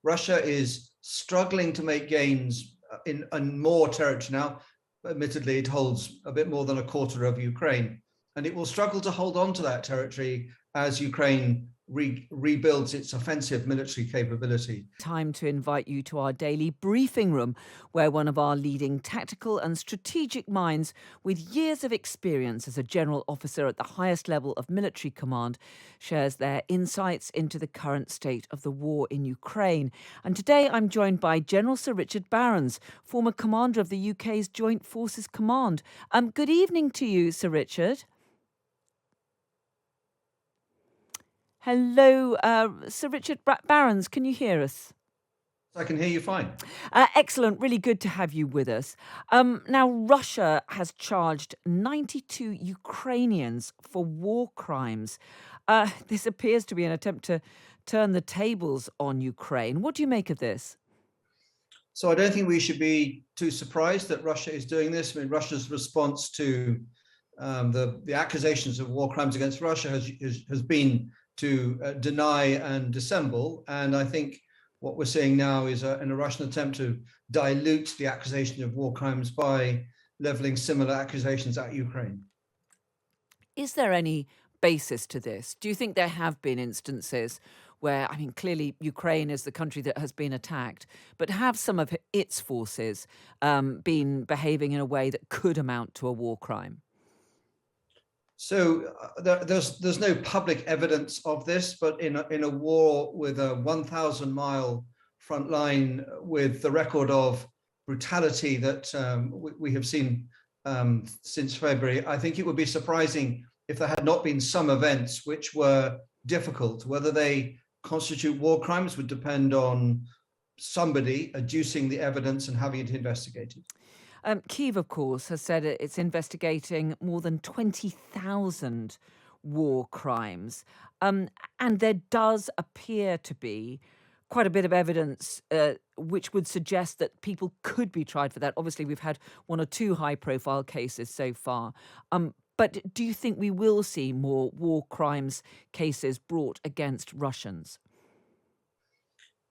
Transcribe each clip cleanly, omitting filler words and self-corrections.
Russia is struggling to make gains in more territory now. Admittedly, it holds a bit more than a quarter of Ukraine, and it will struggle to hold on to that territory as Ukraine rebuilds its offensive military capability. Time to invite you to our daily briefing room, where one of our leading tactical and strategic minds with years of experience as a general officer at the highest level of military command shares their insights into the current state of the war in Ukraine. And today I'm joined by General Sir Richard Barrons, former commander of the UK's Joint Forces Command. Good evening to you, Sir Richard. Hello, Sir Richard Barrons, can you hear us? I can hear you fine. Excellent, really good to have you with us. Now, Russia has charged 92 Ukrainians for war crimes. This appears to be an attempt to turn the tables on Ukraine. What do you make of this? So I don't think we should be too surprised that Russia is doing this. I mean, Russia's response to the accusations of war crimes against Russia has been to deny and dissemble. And I think what we're seeing now is a Russian attempt to dilute the accusation of war crimes by leveling similar accusations at Ukraine. Is there any basis to this? Do you think there have been instances where, I mean, clearly Ukraine is the country that has been attacked, but have some of its forces been behaving in a way that could amount to a war crime? So there's no public evidence of this, but in a war with a 1,000-mile front line, with the record of brutality that we have seen since February, I think it would be surprising if there had not been some events which were difficult. Whether they constitute war crimes would depend on somebody adducing the evidence and having it investigated. Kyiv, of course, has said it's investigating more than 20,000 war crimes. And there does appear to be quite a bit of evidence which would suggest that people could be tried for that. Obviously, we've had one or two high-profile cases so far. But do you think we will see more war crimes cases brought against Russians?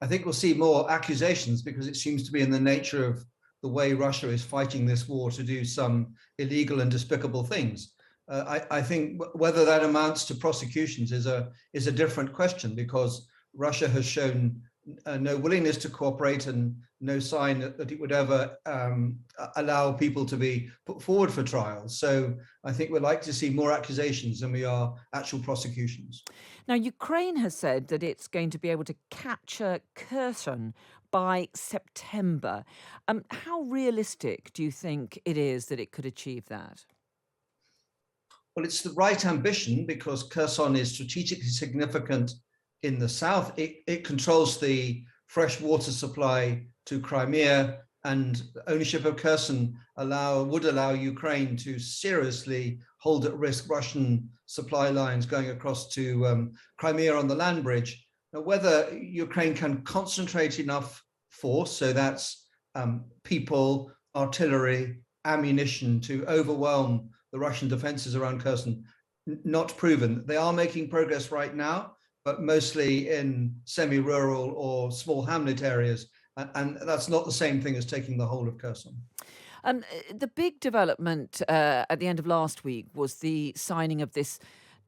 I think we'll see more accusations, because it seems to be in the nature of the way Russia is fighting this war to do some illegal and despicable things. I think whether that amounts to prosecutions is a different question, because Russia has shown no willingness to cooperate and no sign that it would ever allow people to be put forward for trials. So I think we'd like to see more accusations than we are actual prosecutions. Now, Ukraine has said that it's going to be able to capture Kherson by September. How realistic do you think it is that it could achieve that? Well, it's the right ambition, because Kherson is strategically significant in the south. It controls the fresh water supply to Crimea, and ownership of Kherson would allow Ukraine to seriously hold at risk Russian supply lines going across to Crimea on the land bridge. Now, whether Ukraine can concentrate enough force, so that's people, artillery, ammunition, to overwhelm the Russian defenses around Kherson, not proven. They are making progress right now, but mostly in semi-rural or small hamlet areas. And that's not the same thing as taking the whole of Kherson. The big development at the end of last week was the signing of this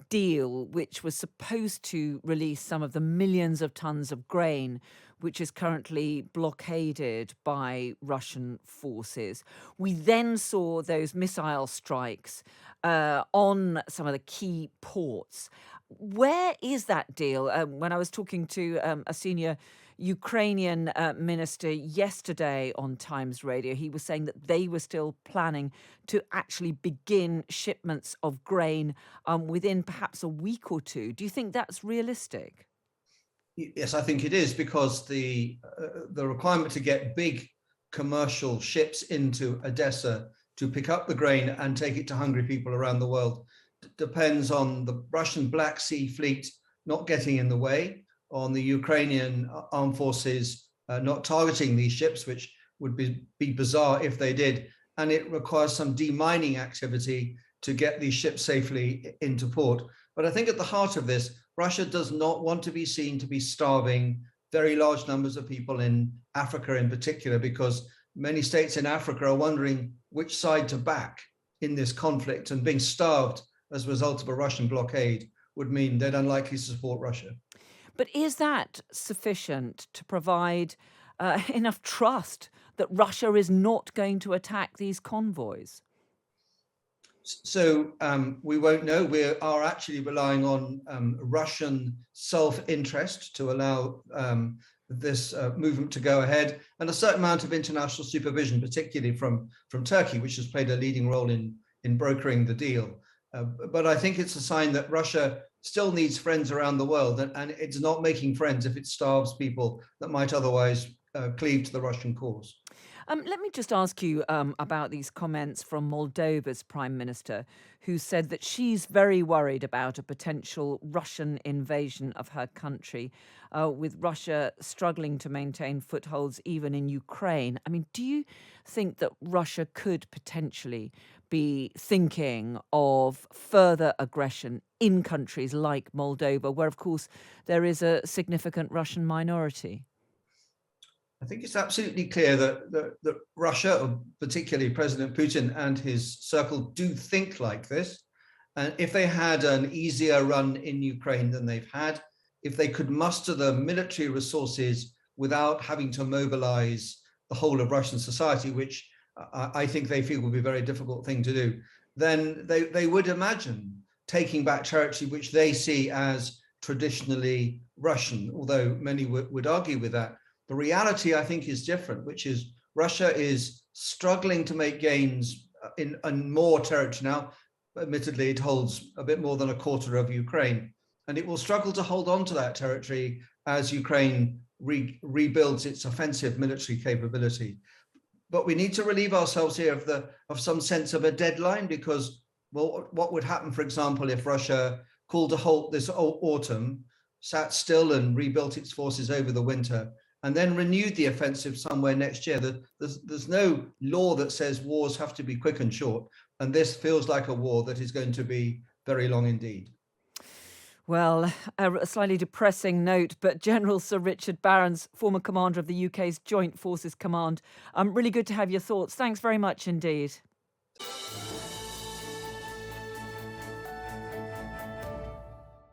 deal, which was supposed to release some of the millions of tons of grain which is currently blockaded by Russian forces. We then saw those missile strikes on some of the key ports. Where is that deal? When I was talking to a senior Ukrainian minister yesterday on Times Radio, he was saying that they were still planning to actually begin shipments of grain within perhaps a week or two. Do you think that's realistic? Yes, I think it is, because the requirement to get big commercial ships into Odessa to pick up the grain and take it to hungry people around the world depends on the Russian Black Sea Fleet not getting in the way, on the Ukrainian armed forces not targeting these ships, which would be bizarre if they did. And it requires some demining activity to get these ships safely into port. But I think at the heart of this, Russia does not want to be seen to be starving very large numbers of people in Africa in particular, because many states in Africa are wondering which side to back in this conflict, and being starved as a result of a Russian blockade would mean they're unlikely to support Russia. But is that sufficient to provide enough trust that Russia is not going to attack these convoys? So we won't know. We are actually relying on Russian self-interest to allow this movement to go ahead, and a certain amount of international supervision, particularly from Turkey, which has played a leading role in brokering the deal. But I think it's a sign that Russia still needs friends around the world, and it's not making friends if it starves people that might otherwise cleave to the Russian cause. Let me just ask you about these comments from Moldova's prime minister, who said that she's very worried about a potential Russian invasion of her country, with Russia struggling to maintain footholds even in Ukraine. I mean, do you think that Russia could potentially be thinking of further aggression in countries like Moldova, where, of course, there is a significant Russian minority? I think it's absolutely clear that Russia, particularly President Putin and his circle, do think like this. And if they had an easier run in Ukraine than they've had, if they could muster the military resources without having to mobilize the whole of Russian society, which I think they feel would be a very difficult thing to do, then they would imagine taking back territory which they see as traditionally Russian, although many would argue with that. The reality, I think, is different, which is Russia is struggling to make gains in more territory now. Admittedly, it holds a bit more than a quarter of Ukraine, and it will struggle to hold on to that territory as Ukraine rebuilds its offensive military capability. But we need to relieve ourselves here of some sense of a deadline, because, well, what would happen, for example, if Russia called a halt this autumn, sat still and rebuilt its forces over the winter, and then renewed the offensive somewhere next year? There's no law that says wars have to be quick and short, and this feels like a war that is going to be very long indeed. Well, a slightly depressing note, but General Sir Richard Barrons, former commander of the UK's Joint Forces Command, really good to have your thoughts. Thanks very much indeed.